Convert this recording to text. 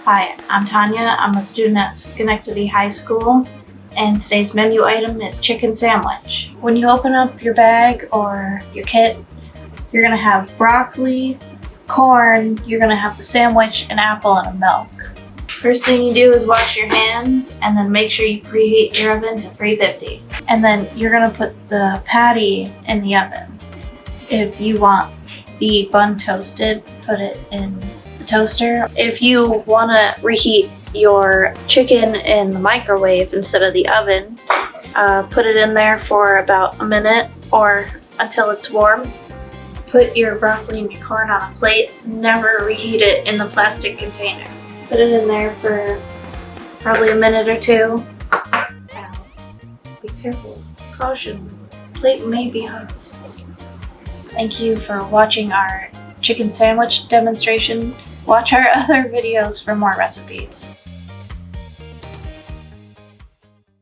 Hi, I'm Tonia. I'm a student at Schenectady High School, and today's menu item is chicken sandwich. When you open up your bag or your kit, you're gonna have broccoli, corn, you're gonna have the sandwich, an apple, and a milk. First thing you do is wash your hands and then make sure you preheat your oven to 350. And then you're gonna put the patty in the oven. If you want the bun toasted, put it in the toaster. If you wanna reheat your chicken in the microwave instead of the oven, put it in there for about a minute or until it's warm. Put your broccoli and your corn on a plate. Never reheat it in the plastic container. Put it in there for probably a minute or two. Be careful. Caution. Plate may be hot. Thank you for watching our chicken sandwich demonstration. Watch our other videos for more recipes.